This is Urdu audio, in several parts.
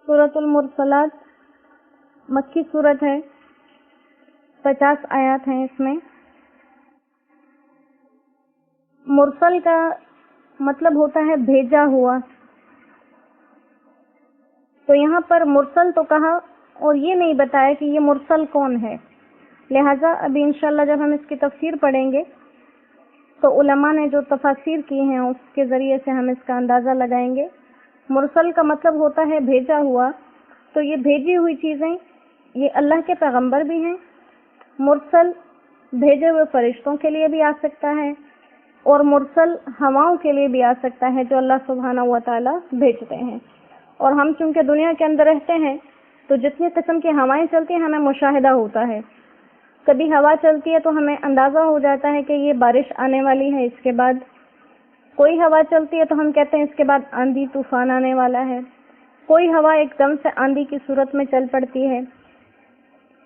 سورۃ المرسلات مکی سورت ہے، 50 آیات ہیں اس میں۔ مرسل کا مطلب ہوتا ہے بھیجا ہوا، تو یہاں پر مرسل تو کہا اور یہ نہیں بتایا کہ یہ مرسل کون ہے، لہذا ابھی انشاءاللہ جب ہم اس کی تفسیر پڑھیں گے تو علماء نے جو تفاسیر کی ہیں اس کے ذریعے سے ہم اس کا اندازہ لگائیں گے۔ مرسل کا مطلب ہوتا ہے بھیجا ہوا، تو یہ بھیجی ہوئی چیزیں یہ اللہ کے پیغمبر بھی ہیں۔ مرسل بھیجے ہوئے فرشتوں کے لیے بھی آ سکتا ہے اور مرسل ہواؤں کے لیے بھی آ سکتا ہے جو اللہ سبحانہ و تعالیٰ بھیجتے ہیں۔ اور ہم چونکہ دنیا کے اندر رہتے ہیں تو جتنی قسم کی ہوائیں چلتی ہیں ہمیں مشاہدہ ہوتا ہے۔ کبھی ہوا چلتی ہے تو ہمیں اندازہ ہو جاتا ہے کہ یہ بارش آنے والی ہے، اس کے بعد کوئی ہوا چلتی ہے تو ہم کہتے ہیں اس کے بعد آندھی طوفان آنے والا ہے، کوئی ہوا ایک دم سے آندھی کی صورت میں چل پڑتی ہے۔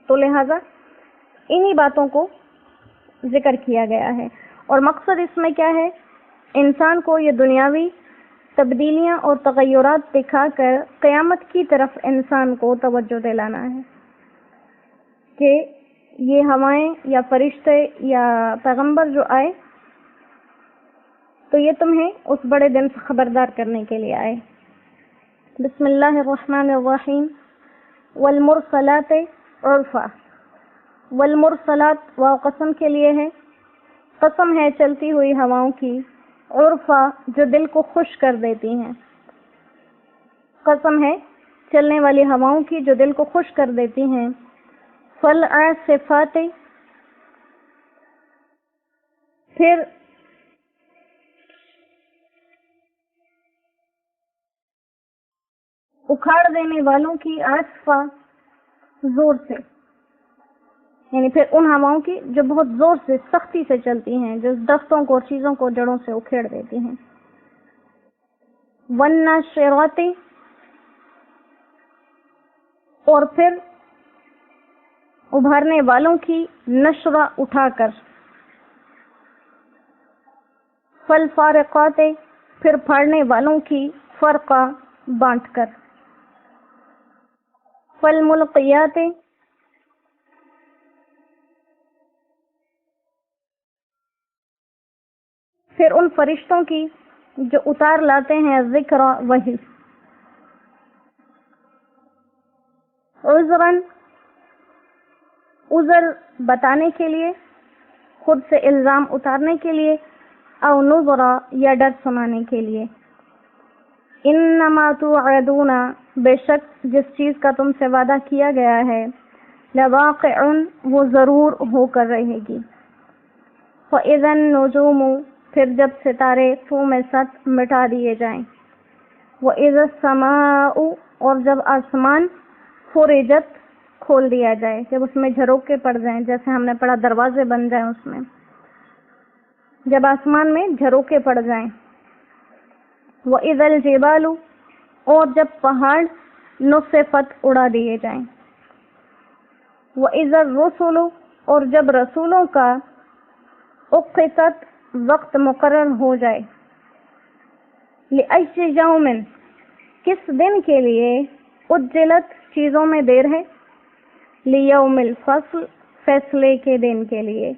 تو لہٰذا انہی باتوں کو ذکر کیا گیا ہے، اور مقصد اس میں کیا ہے؟ انسان کو یہ دنیاوی تبدیلیاں اور تغیرات دکھا کر قیامت کی طرف انسان کو توجہ دلانا ہے کہ یہ ہوائیں یا فرشتے یا پیغمبر جو آئے تو یہ تمہیں اس بڑے دن سے خبردار کرنے کے لیے آئے۔ بسم اللہ الرحمن الرحیم۔ والمرسلات عرفا، والمرسلات واو قسم کے لیے ہے، قسم ہے چلتی ہوئی ہواؤں کی، عرفا جو دل کو خوش کر دیتی ہیں، قسم ہے چلنے والی ہواؤں کی جو دل کو خوش کر دیتی ہیں۔ فالعاصفات، پھر اکھاڑ دینے والوں کی، عاصفہ زور سے، یعنی پھر ان ہواؤں کی جو بہت زور سے سختی سے چلتی ہیں، جو درختوں کو اور چیزوں کو جڑوں سے اکھیڑ دیتی ہیں۔ والناشرات، اور پھر ابھارنے والوں کی، نشرہ اٹھا کر۔ فالفارقات، پھر پھاڑنے والوں کی، فرقہ بانٹ کر۔ فالملقیات، پھر ان فرشتوں کی جو اتار لاتے ہیں ذکر وحی۔ عذراً، عذر بتانے کے لیے، خود سے الزام اتارنے کے لیے، او نذرا یا ڈر سنانے کے لیے۔ انما توعدون، بے شک جس چیز کا تم سے وعدہ کیا گیا ہے، لواقع، وہ ضرور ہو کر رہے گی۔ فاذا النجوم، پھر جب ستارے طمست مٹا دیے جائیں۔ واذا السماء، اور جب آسمان فرجت کھول دیا جائے، جب اس میں جھروکے پڑ جائیں، جیسے ہم نے پڑھا دروازے بن جائیں، اس میں جب آسمان میں جھروکے پڑ جائیں۔ وَإِذَا الْجِبَالُ، اور جب پہاڑ نصفت اڑا دیے جائیں۔ وَإِذَا الرُّسُلُ، اور جب رسولوں کا اقتت وقت مقرر ہو جائے۔ لِأَيِّ يَوْمٍ، کس دن کے لیے، اجلت چیزوں میں دیر ہے، لِيَوْمِ الْفَصْلِ، فیصلے کے دن کے لیے۔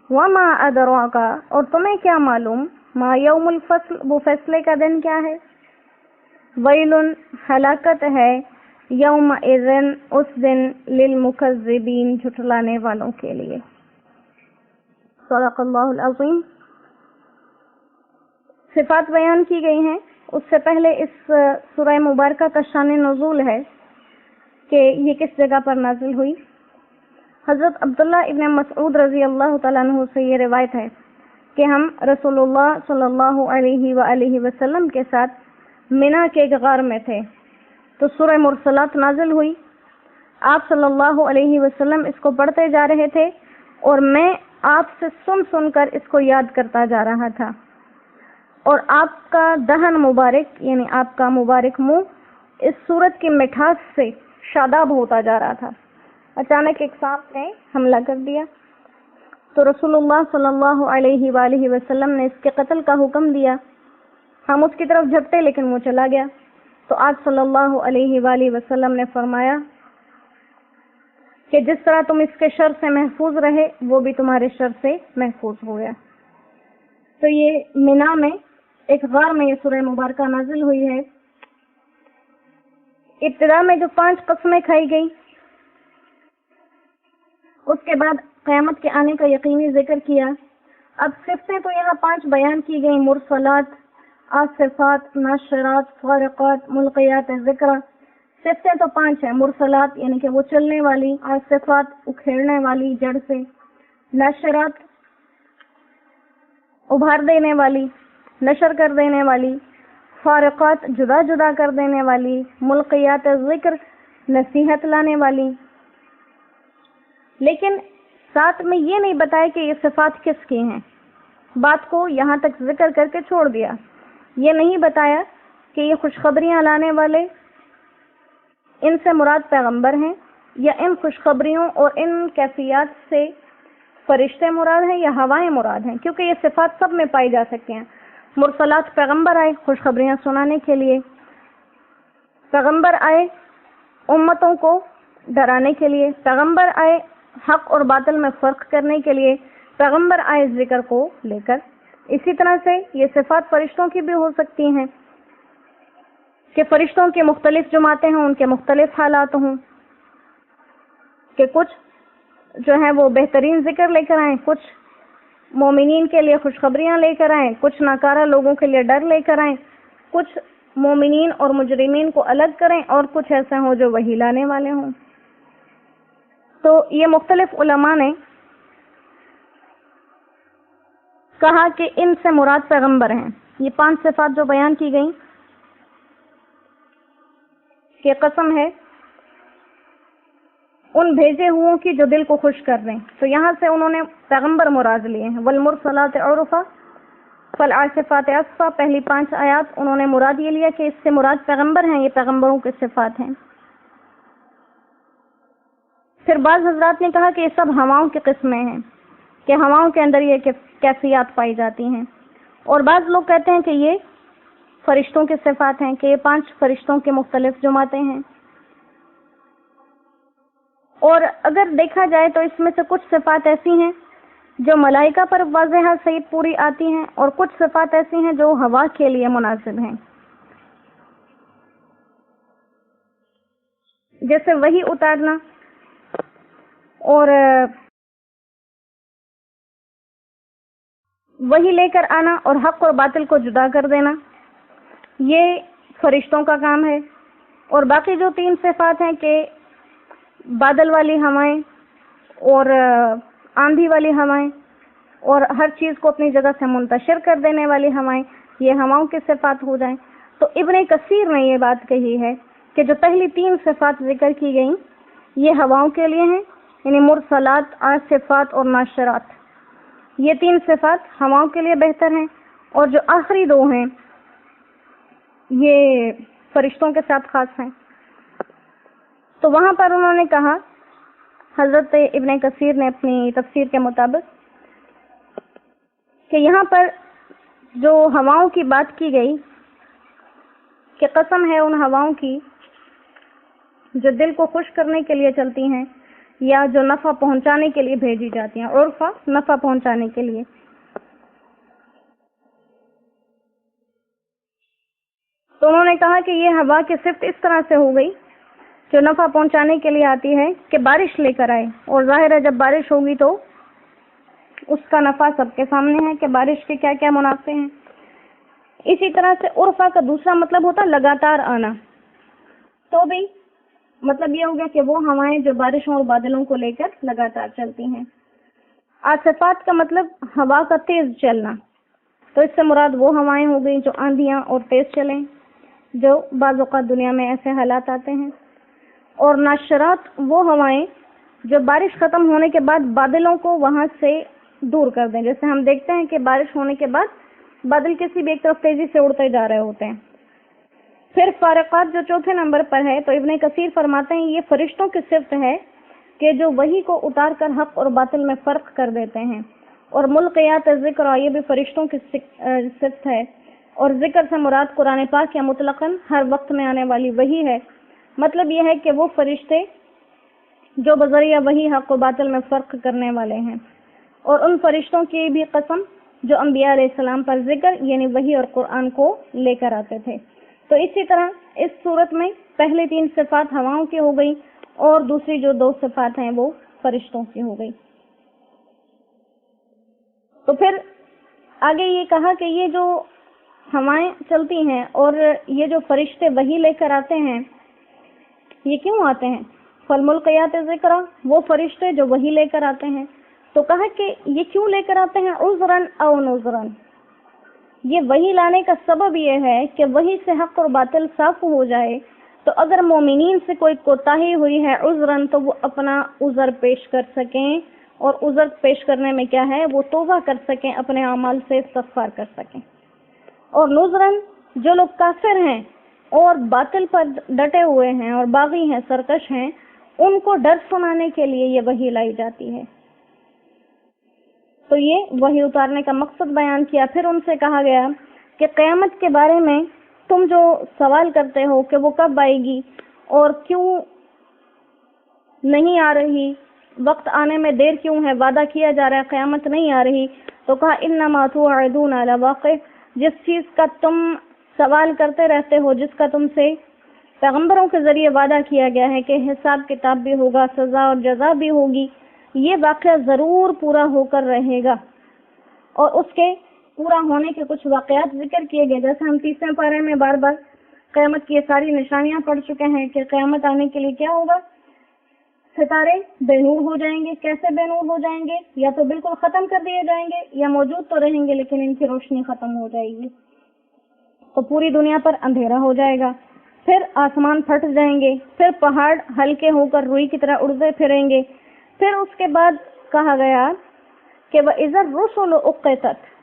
وَمَا أَدْرَاكَ، اور تمہیں کیا معلوم، ما یوم الفصل، وہ فیصلے کا دن کیا ہے۔ ویل، ہلاکت ہے، یومئذ، اس دن، للمکذبین، جھٹلانے والوں کے لیے۔ صدق اللہ العظیم۔ صفات بیان کی گئی ہیں، اس سے پہلے اس سورہ مبارکہ کا شان نزول ہے کہ یہ کس جگہ پر نازل ہوئی۔ حضرت عبداللہ ابن مسعود رضی اللہ تعالیٰ عنہ سے یہ روایت ہے کہ ہم رسول اللہ صلی اللہ علیہ وآلہ وسلم کے ساتھ منا کے غار میں تھے تو سورہ مرسلات نازل ہوئی۔ آپ صلی اللہ علیہ وسلم اس کو پڑھتے جا رہے تھے اور میں آپ سے سن کر اس کو یاد کرتا جا رہا تھا، اور آپ کا دہن مبارک، یعنی آپ کا مبارک منہ اس سورت کی مٹھاس سے شاداب ہوتا جا رہا تھا۔ اچانک ایک سانپ نے حملہ کر دیا تو رسول اللہ صلی اللہ علیہ وآلہ وسلم نے اس کے قتل کا حکم دیا۔ ہم اس کی طرف جھپٹے لیکن وہ چلا گیا۔ تو آج صلی اللہ علیہ وآلہ وسلم نے فرمایا کہ جس طرح تم اس کے شر سے محفوظ رہے وہ بھی تمہارے شر سے محفوظ ہو گیا۔ تو یہ مینا میں ایک غار میں یہ سورہ مبارکہ نازل ہوئی ہے۔ ابتدا میں جو 5 قسمیں کھائی گئی، اس کے بعد قیامت کے آنے کا یقینی ذکر کیا۔ اب صفتیں تو یہاں 5 بیان کی گئی، مرسلات، آصفات، ناشرات، فارقات، ملقیات ذکر۔ صفتیں تو 5 ہیں، مرسلات یعنی کہ وہ چلنے والی، آصفات اکھیڑنے والی جڑ سے، ناشرات ابھار دینے والی، نشر کر دینے والی، فارقات جدا جدا کر دینے والی، ملقیات ذکر نصیحت لانے والی۔ لیکن ساتھ میں یہ نہیں بتایا کہ یہ صفات کس کی ہیں، بات کو یہاں تک ذکر کر کے چھوڑ دیا۔ یہ نہیں بتایا کہ یہ خوشخبریاں لانے والے ان سے مراد پیغمبر ہیں، یا ان خوشخبریوں اور ان کیفیات سے فرشتے مراد ہیں یا ہوائیں مراد ہیں، کیونکہ یہ صفات سب میں پائی جا سکتی ہیں۔ مرسلات پیغمبر آئے خوشخبریاں سنانے کے لیے، پیغمبر آئے امتوں کو ڈرانے کے لیے، پیغمبر آئے حق اور باطل میں فرق کرنے کے لیے، پیغمبر آئے ذکر کو لے کر۔ اسی طرح سے یہ صفات فرشتوں کی بھی ہو سکتی ہیں کہ فرشتوں کے مختلف جماعتیں ہوں، ان کے مختلف حالات ہوں، کہ کچھ جو ہیں وہ بہترین ذکر لے کر آئیں، کچھ مومنین کے لیے خوشخبریاں لے کر آئیں، کچھ ناکارہ لوگوں کے لیے ڈر لے کر آئیں، کچھ مومنین اور مجرمین کو الگ کریں، اور کچھ ایسے ہوں جو وحی لانے والے ہوں۔ تو یہ مختلف علماء نے کہا کہ ان سے مراد پیغمبر ہیں۔ یہ 5 صفات جو بیان کی گئیں کہ قسم ہے ان بھیجے ہوں کی جو دل کو خوش کر دیں، تو یہاں سے انہوں نے پیغمبر مراد لیے ہیں۔ والمرسلات عرفا فالعاصفات عصفا، پہلی 5 آیات انہوں نے مراد یہ لیا کہ اس سے مراد پیغمبر ہیں، یہ پیغمبروں کے صفات ہیں۔ پھر بعض حضرات نے کہا کہ یہ سب ہواؤں کی قسمیں ہیں، کہ ہواؤں کے اندر یہ کیفیات پائی جاتی ہیں، اور بعض لوگ کہتے ہیں کہ یہ فرشتوں کے صفات ہیں، کہ یہ 5 فرشتوں کے مختلف جماعتیں ہیں۔ اور اگر دیکھا جائے تو اس میں سے کچھ صفات ایسی ہیں جو ملائکہ پر واضح صحیح پوری آتی ہیں، اور کچھ صفات ایسی ہیں جو ہوا کے لیے مناسب ہیں، جیسے وحی اتارنا اور وحی لے کر آنا اور حق اور باطل کو جدا کر دینا، یہ فرشتوں کا کام ہے۔ اور باقی جو 3 صفات ہیں کہ بادل والی ہوائیں اور آندھی والی ہوائیں اور ہر چیز کو اپنی جگہ سے منتشر کر دینے والی ہوائیں، یہ ہواؤں کی صفات ہو جائیں۔ تو ابن کثیر نے یہ بات کہی ہے کہ جو پہلی 3 صفات ذکر کی گئیں یہ ہواؤں کے لیے ہیں، یعنی مرسلات، آصفات اور ناشرات، یہ 3 صفات ہواؤں کے لیے بہتر ہیں، اور جو آخری 2 ہیں یہ فرشتوں کے ساتھ خاص ہیں۔ تو وہاں پر انہوں نے کہا، حضرت ابن کثیر نے اپنی تفسیر کے مطابق، کہ یہاں پر جو ہواؤں کی بات کی گئی کہ قسم ہے ان ہواؤں کی جو دل کو خوش کرنے کے لیے چلتی ہیں یا جو نفع پہنچانے کے لیے بھیجی جاتی ہیں، عرفہ نفع پہنچانے کے لیے۔ تو انہوں نے کہا کہ یہ ہوا کی صفت اس طرح سے ہو گئی جو نفع پہنچانے کے لیے آتی ہے کہ بارش لے کر آئے، اور ظاہر ہے جب بارش ہوگی تو اس کا نفع سب کے سامنے ہے کہ بارش کے کیا کیا منافع ہیں۔ اسی طرح سے عرفہ کا دوسرا مطلب ہوتا ہے لگاتار آنا، تو بھی مطلب یہ ہو گیا کہ وہ ہوائیں جو بارشوں اور بادلوں کو لے کر لگاتار چلتی ہیں۔ آصفات کا مطلب ہوا کا تیز چلنا، تو اس سے مراد وہ ہوائیں ہو گئی جو آندھیاں اور تیز چلیں، جو بعض اوقات دنیا میں ایسے حالات آتے ہیں۔ اور ناشرات وہ ہوائیں جو بارش ختم ہونے کے بعد بادلوں کو وہاں سے دور کر دیں، جیسے ہم دیکھتے ہیں کہ بارش ہونے کے بعد بادل کسی بھی ایک طرف تیزی سے اڑتے جا رہے ہوتے ہیں۔ پھر فارقات جو 4تھے نمبر پر ہے، تو ابن کثیر فرماتے ہیں یہ فرشتوں کی صفت ہے کہ جو وحی کو اتار کر حق اور باطل میں فرق کر دیتے ہیں۔ اور ملقیات ذکر، یہ بھی فرشتوں کی صفت ہے اور ذکر سے مراد قرآن پاک یا مطلقاً ہر وقت میں آنے والی وحی ہے۔ مطلب یہ ہے کہ وہ فرشتے جو بذریعہ وحی حق و باطل میں فرق کرنے والے ہیں، اور ان فرشتوں کی بھی قسم جو انبیاء علیہ السلام پر ذکر یعنی وحی اور قرآن کو لے کر آتے تھے۔ تو اسی طرح اس صورت میں پہلے 3 صفات ہواؤں کی ہو گئی اور دوسری جو 2 صفات ہیں وہ فرشتوں کی ہو گئی۔ تو پھر آگے یہ کہا کہ یہ جو ہوائیں چلتی ہیں اور یہ جو فرشتے وحی لے کر آتے ہیں، یہ کیوں آتے ہیں؟ فالملقیات ذکرا، وہ فرشتے جو وحی لے کر آتے ہیں۔ تو کہا کہ یہ کیوں لے کر آتے ہیں؟ عذراً او نذراً، یہ وحی لانے کا سبب یہ ہے کہ وحی سے حق اور باطل صاف ہو جائے۔ تو اگر مومنین سے کوئی کوتاہی ہوئی ہے عذراً تو وہ اپنا عذر پیش کر سکیں، اور عذر پیش کرنے میں کیا ہے؟ وہ توبہ کر سکیں، اپنے اعمال سے استغفار کر سکیں۔ اور نذراً، جو لوگ کافر ہیں اور باطل پر ڈٹے ہوئے ہیں اور باغی ہیں، سرکش ہیں، ان کو ڈر سنانے کے لیے یہ وحی لائی جاتی ہے۔ تو یہ وحی اتارنے کا مقصد بیان کیا۔ پھر ان سے کہا گیا کہ قیامت کے بارے میں تم جو سوال کرتے ہو کہ وہ کب آئے گی اور کیوں نہیں آ رہی، وقت آنے میں دیر کیوں ہے، وعدہ کیا جا رہا ہے قیامت نہیں آ رہی، تو کہا انما توعدون لواقع، جس چیز کا تم سوال کرتے رہتے ہو، جس کا تم سے پیغمبروں کے ذریعے وعدہ کیا گیا ہے کہ حساب کتاب بھی ہوگا، سزا اور جزا بھی ہوگی، یہ واقعہ ضرور پورا ہو کر رہے گا۔ اور اس کے پورا ہونے کے کچھ واقعات ذکر کیے گئے، جیسے ہم 30ویں پارے میں بار بار قیامت کی یہ ساری نشانیاں پڑھ چکے ہیں کہ قیامت آنے کے لیے کیا ہوگا؟ ستارے بے نور ہو جائیں گے۔ کیسے بے نور ہو جائیں گے؟ یا تو بالکل ختم کر دیے جائیں گے یا موجود تو رہیں گے لیکن ان کی روشنی ختم ہو جائے گی، تو پوری دنیا پر اندھیرا ہو جائے گا۔ پھر آسمان پھٹ جائیں گے، پھر پہاڑ ہلکے ہو کر روئی کی طرح اڑتے پھریں گے۔ پھر اس کے بعد کہا گیا کہ وَإِذَا الرُّسُلُ أُقِّتَتْ،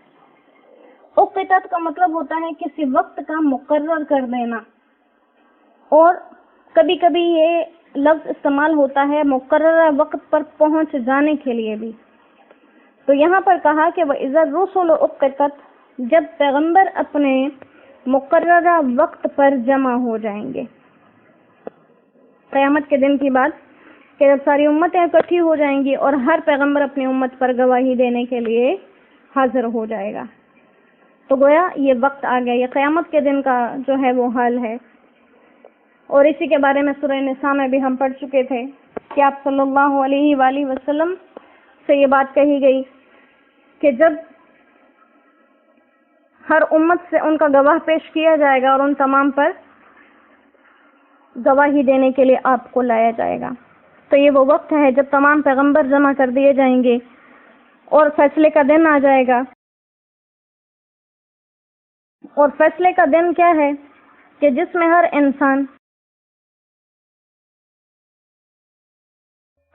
اقتت کا مطلب ہوتا ہے کسی وقت کا مقرر کر دینا، اور کبھی کبھی یہ لفظ استعمال ہوتا ہے مقررہ وقت پر پہنچ جانے کے لیے بھی۔ تو یہاں پر کہا کہ وَإِذَا الرُّسُلُ أُقِّتَتْ، جب پیغمبر اپنے مقررہ وقت پر جمع ہو جائیں گے، قیامت کے دن کی بات کہ جب ساری امتیں اکٹھی ہو جائیں گی اور ہر پیغمبر اپنی امت پر گواہی دینے کے لیے حاضر ہو جائے گا، تو گویا یہ وقت آ گیا، یہ قیامت کے دن کا جو ہے وہ حال ہے۔ اور اسی کے بارے میں سورہ نساء میں بھی ہم پڑھ چکے تھے کہ آپ صلی اللہ علیہ وآلہ وسلم سے یہ بات کہی گئی کہ جب ہر امت سے ان کا گواہ پیش کیا جائے گا اور ان تمام پر گواہی دینے کے لیے آپ کو لایا جائے گا، تو یہ وہ وقت ہے جب تمام پیغمبر جمع کر دیے جائیں گے اور فیصلے کا دن آ جائے گا۔ اور فیصلے کا دن کیا ہے کہ جس میں ہر انسان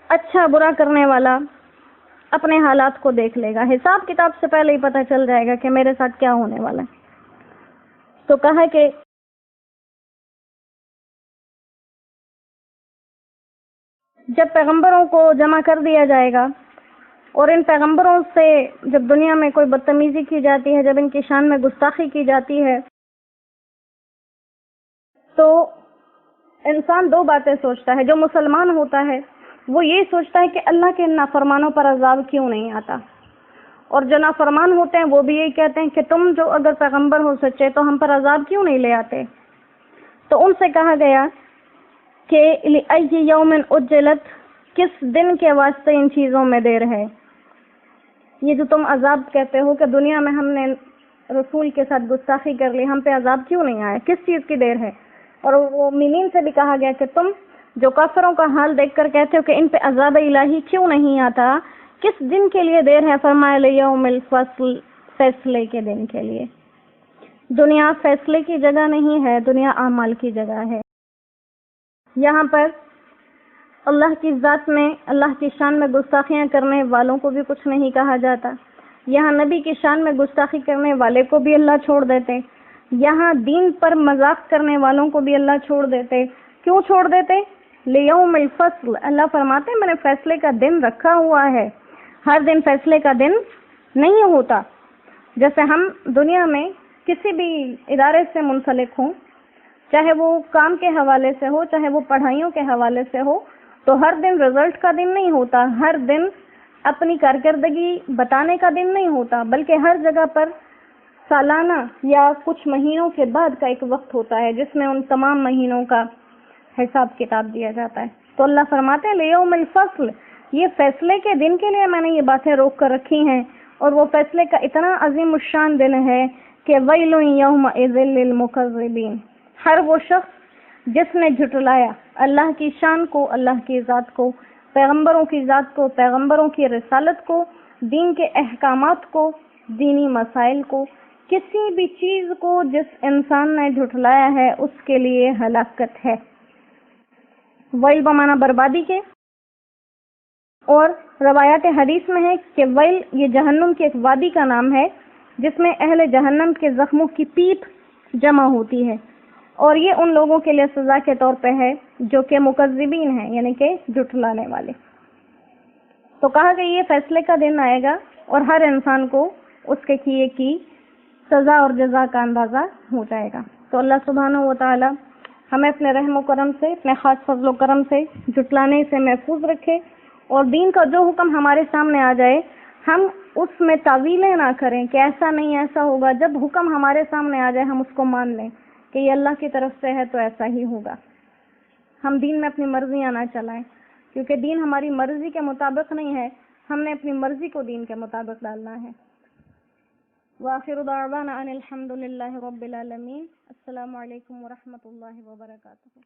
اچھا برا کرنے والا اپنے حالات کو دیکھ لے گا، حساب کتاب سے پہلے ہی پتہ چل جائے گا کہ میرے ساتھ کیا ہونے والا ہے۔ تو کہا کہ جب پیغمبروں کو جمع کر دیا جائے گا اور ان پیغمبروں سے جب دنیا میں کوئی بدتمیزی کی جاتی ہے، جب ان کی شان میں گستاخی کی جاتی ہے، تو انسان 2 باتیں سوچتا ہے۔ جو مسلمان ہوتا ہے وہ یہ سوچتا ہے کہ اللہ کے نافرمانوں پر عذاب کیوں نہیں آتا، اور جو نافرمان ہوتے ہیں وہ بھی یہی کہتے ہیں کہ تم جو اگر پیغمبر ہو سچے تو ہم پر عذاب کیوں نہیں لے آتے۔ تو ان سے کہا گیا کہ لِأَيِّ يَوْمٍ أُجِّلَتْ، کس دن کے واسطے ان چیزوں میں دیر ہے۔ یہ جو تم عذاب کہتے ہو کہ دنیا میں ہم نے رسول کے ساتھ گستاخی کر لی، ہم پہ عذاب کیوں نہیں آیا، کس چیز کی دیر ہے۔ اور مومنین سے بھی کہا گیا کہ تم جو کافروں کا حال دیکھ کر کہتے ہو کہ ان پہ عذاب الہی کیوں نہیں آتا، کس دن کے لیے دیر ہے؟ فرمایا لیوم الفصل، فیصلے کے دن کے لیے۔ دنیا فیصلے کی جگہ نہیں ہے، دنیا اعمال کی جگہ ہے۔ یہاں پر اللہ کی ذات میں، اللہ کی شان میں گستاخیاں کرنے والوں کو بھی کچھ نہیں کہا جاتا، یہاں نبی کی شان میں گستاخی کرنے والے کو بھی اللہ چھوڑ دیتے، یہاں دین پر مذاق کرنے والوں کو بھی اللہ چھوڑ دیتے۔ کیوں چھوڑ دیتے؟ لیوم الفصل، اللہ فرماتے ہیں میں نے فیصلے کا دن رکھا ہوا ہے، ہر دن فیصلے کا دن نہیں ہوتا۔ جیسے ہم دنیا میں کسی بھی ادارے سے منسلک ہوں، چاہے وہ کام کے حوالے سے ہو، چاہے وہ پڑھائیوں کے حوالے سے ہو، تو ہر دن رزلٹ کا دن نہیں ہوتا، ہر دن اپنی کارکردگی بتانے کا دن نہیں ہوتا، بلکہ ہر جگہ پر سالانہ یا کچھ مہینوں کے بعد کا ایک وقت ہوتا ہے جس میں ان تمام مہینوں کا حساب کتاب دیا جاتا ہے۔ تو اللہ فرماتے ہیں لیوم الفصل، یہ فیصلے کے دن کے لیے میں نے یہ باتیں روک کر رکھی ہیں، اور وہ فیصلے کا اتنا عظیم الشان دن ہے کہ ویل یومئذ للمکذبین، ہر وہ شخص جس نے جھٹلایا اللہ کی شان کو، اللہ کی ذات کو، پیغمبروں کی ذات کو، پیغمبروں کی رسالت کو، دین کے احکامات کو، دینی مسائل کو، کسی بھی چیز کو جس انسان نے جھٹلایا ہے اس کے لیے ہلاکت ہے۔ ویل بمانا بربادی کے، اور روایات حدیث میں ہے کہ ویل یہ جہنم کی ایک وادی کا نام ہے جس میں اہل جہنم کے زخموں کی پیپ جمع ہوتی ہے، اور یہ ان لوگوں کے لیے سزا کے طور پہ ہے جو کہ مکذبین ہیں، یعنی کہ جھٹلانے والے۔ تو کہا کہ یہ فیصلے کا دن آئے گا اور ہر انسان کو اس کے کیے کی سزا اور جزا کا اندازہ ہو جائے گا۔ تو اللہ سبحانہ و تعالی ہمیں اپنے رحم و کرم سے، اپنے خاص فضل و کرم سے جھٹلانے سے محفوظ رکھے، اور دین کا جو حکم ہمارے سامنے آ جائے ہم اس میں تعویلیں نہ کریں کہ ایسا نہیں ایسا ہوگا۔ جب حکم ہمارے سامنے آ جائے ہم اس کو مان لیں کہ یہ اللہ کی طرف سے ہے تو ایسا ہی ہوگا۔ ہم دین میں اپنی مرضیاں نہ چلائیں، کیونکہ دین ہماری مرضی کے مطابق نہیں ہے، ہم نے اپنی مرضی کو دین کے مطابق ڈالنا ہے۔ وآخر دعوانا ان الحمد للہ رب العالمین۔ السلام علیکم ورحمۃ اللہ وبرکاتہ۔